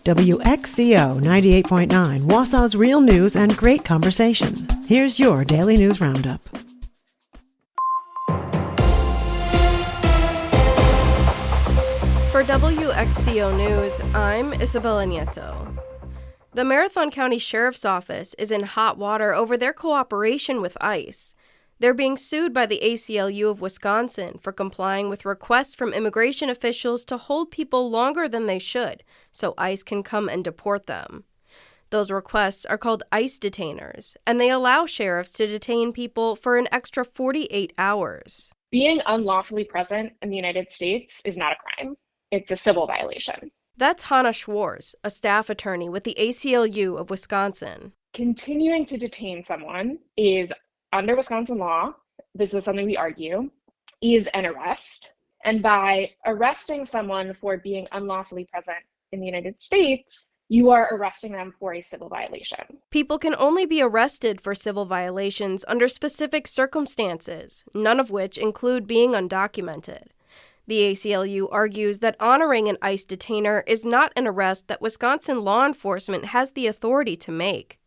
WXCO 98.9, Wausau's real news and great conversation. Here's your Daily News Roundup. For WXCO News, I'm Isabella Nieto. The Marathon County Sheriff's Office is in hot water over their cooperation with ICE. They're being sued by the ACLU of Wisconsin for complying with requests from immigration officials to hold people longer than they should, so ICE can come and deport them. Those requests are called ICE detainers, and they allow sheriffs to detain people for an extra 48 hours. Being unlawfully present in the United States is not a crime. It's a civil violation. That's Hannah Schwartz, a staff attorney with the ACLU of Wisconsin. Continuing to detain someone is, under Wisconsin law, this is something we argue, is an arrest. And by arresting someone for being unlawfully present in the United States, you are arresting them for a civil violation. People can only be arrested for civil violations under specific circumstances, none of which include being undocumented. The ACLU argues that honoring an ICE detainer is not an arrest that Wisconsin law enforcement has the authority to make.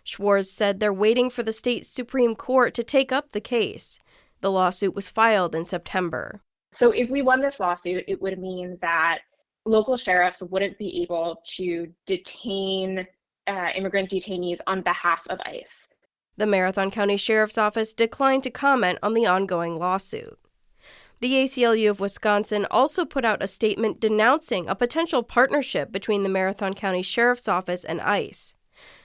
Schwartz said they're waiting for the state Supreme Court to take up the case. The lawsuit was filed in September. So if we won this lawsuit, it would mean that local sheriffs wouldn't be able to detain immigrant detainees on behalf of ICE. The Marathon County Sheriff's Office declined to comment on the ongoing lawsuit. The ACLU of Wisconsin also put out a statement denouncing a potential partnership between the Marathon County Sheriff's Office and ICE.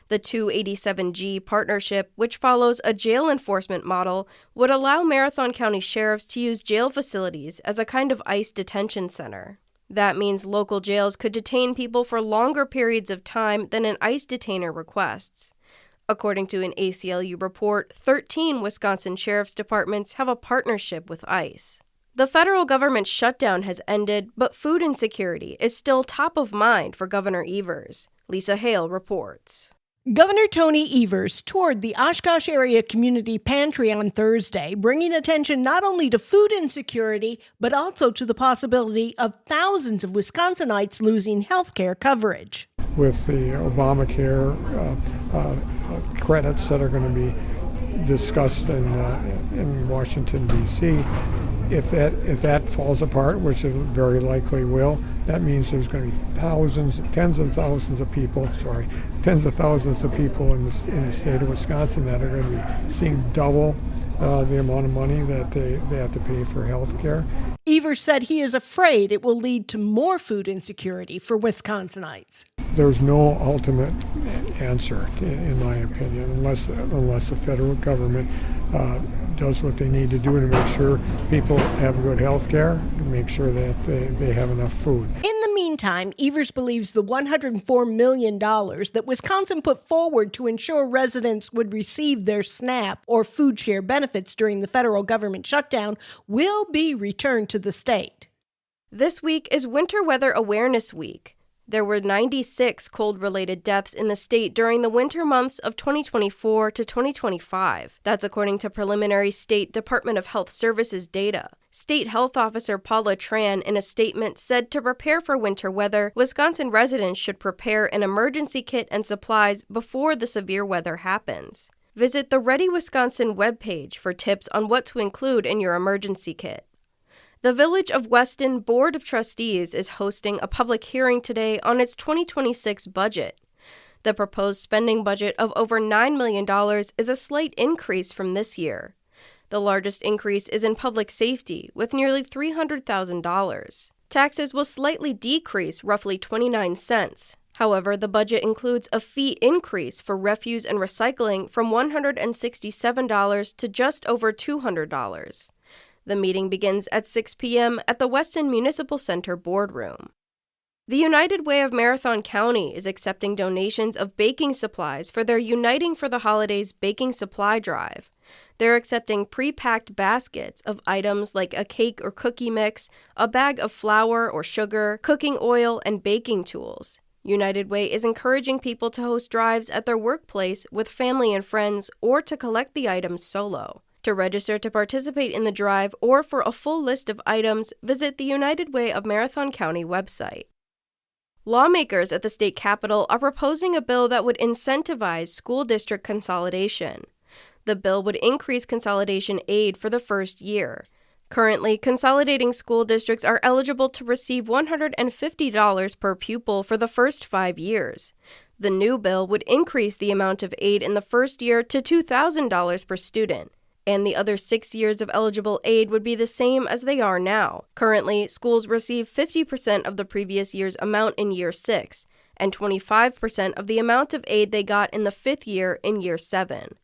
The 287G partnership, which follows a jail enforcement model, would allow Marathon County sheriffs to use jail facilities as a kind of ICE detention center. That means local jails could detain people for longer periods of time than an ICE detainer requests. According to an ACLU report, 13 Wisconsin sheriff's departments have a partnership with ICE. The federal government shutdown has ended, but food insecurity is still top of mind for Governor Evers. Lisa Hale reports. Governor Tony Evers toured the Oshkosh Area Community Pantry on Thursday, bringing attention not only to food insecurity, but also to the possibility of thousands of Wisconsinites losing health care coverage. With the Obamacare credits that are going to be discussed in Washington, D.C., if that falls apart, which it very likely will, that means there's going to be tens of thousands of people in the state of Wisconsin that are going to be seeing double the amount of money that they have to pay for health care. Evers said he is afraid it will lead to more food insecurity for Wisconsinites. There's no ultimate answer, in my opinion, unless the federal government does what they need to do to make sure people have good health care, to make sure that they have enough food. In the meantime, Evers believes the $104 million that Wisconsin put forward to ensure residents would receive their SNAP or food share benefits during the federal government shutdown will be returned to the state. This week is Winter Weather Awareness Week. There were 96 cold-related deaths in the state during the winter months of 2024 to 2025. That's according to preliminary State Department of Health Services data. State Health Officer Paula Tran, in a statement, said to prepare for winter weather, Wisconsin residents should prepare an emergency kit and supplies before the severe weather happens. Visit the Ready Wisconsin webpage for tips on what to include in your emergency kit. The Village of Weston Board of Trustees is hosting a public hearing today on its 2026 budget. The proposed spending budget of over $9 million is a slight increase from this year. The largest increase is in public safety, with nearly $300,000. Taxes will slightly decrease, roughly 29 cents. However, the budget includes a fee increase for refuse and recycling from $167 to just over $200. The meeting begins at 6 p.m. at the Weston Municipal Center boardroom. The United Way of Marathon County is accepting donations of baking supplies for their Uniting for the Holidays baking supply drive. They're accepting pre-packed baskets of items like a cake or cookie mix, a bag of flour or sugar, cooking oil, and baking tools. United Way is encouraging people to host drives at their workplace with family and friends or to collect the items solo. To register to participate in the drive or for a full list of items, visit the United Way of Marathon County website. Lawmakers at the state capitol are proposing a bill that would incentivize school district consolidation. The bill would increase consolidation aid for the first year. Currently, consolidating school districts are eligible to receive $150 per pupil for the first 5 years. The new bill would increase the amount of aid in the first year to $2,000 per student, and the other 6 years of eligible aid would be the same as they are now. Currently, schools receive 50% of the previous year's amount in year 6, and 25% of the amount of aid they got in the 5th year in year 7.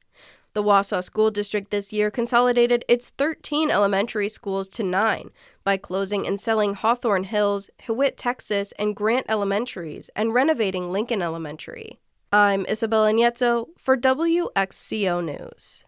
The Wausau School District this year consolidated its 13 elementary schools to 9 by closing and selling Hawthorne Hills, Hewitt, Texas, and Grant Elementaries and renovating Lincoln Elementary. I'm Isabella Nieto for WXCO News.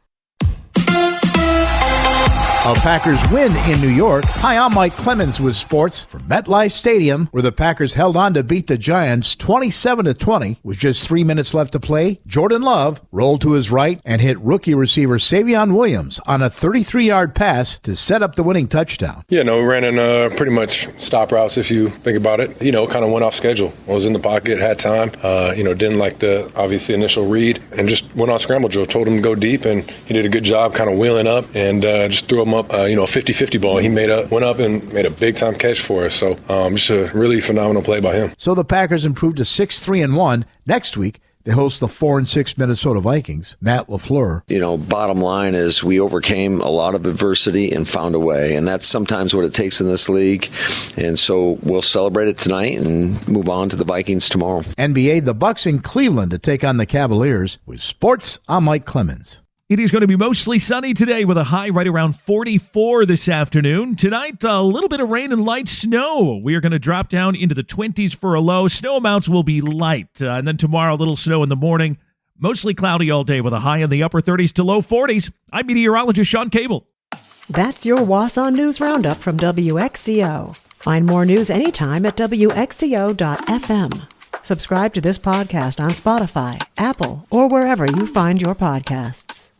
A Packers win in New York. Hi, I'm Mike Clemens with sports from MetLife Stadium, where the Packers held on to beat the Giants 27-20. With just 3 minutes left to play, Jordan Love rolled to his right and hit rookie receiver Savion Williams on a 33-yard pass to set up the winning touchdown. Yeah, we ran in pretty much stop routes, if you think about it. Kind of went off schedule. I was in the pocket, had time, didn't like the, obviously, initial read, and just went on scramble drill. Told him to go deep, and he did a good job kind of wheeling up and just threw him up, a 50-50 ball. He went up and made a big-time catch for us. So just a really phenomenal play by him. So the Packers improved to 6-3-1. Next week, they host the 4-6 Minnesota Vikings. Matt LaFleur. Bottom line is we overcame a lot of adversity and found a way, and that's sometimes what it takes in this league. And so we'll celebrate it tonight and move on to the Vikings tomorrow. NBA, the Bucks in Cleveland to take on the Cavaliers. With sports, I'm Mike Clemens. It is going to be mostly sunny today with a high right around 44 this afternoon. Tonight, a little bit of rain and light snow. We are going to drop down into the 20s for a low. Snow amounts will be light. And then tomorrow, a little snow in the morning. Mostly cloudy all day with a high in the upper 30s to low 40s. I'm meteorologist Sean Cable. That's your Wausau News Roundup from WXCO. Find more news anytime at WXCO.FM. Subscribe to this podcast on Spotify, Apple, or wherever you find your podcasts.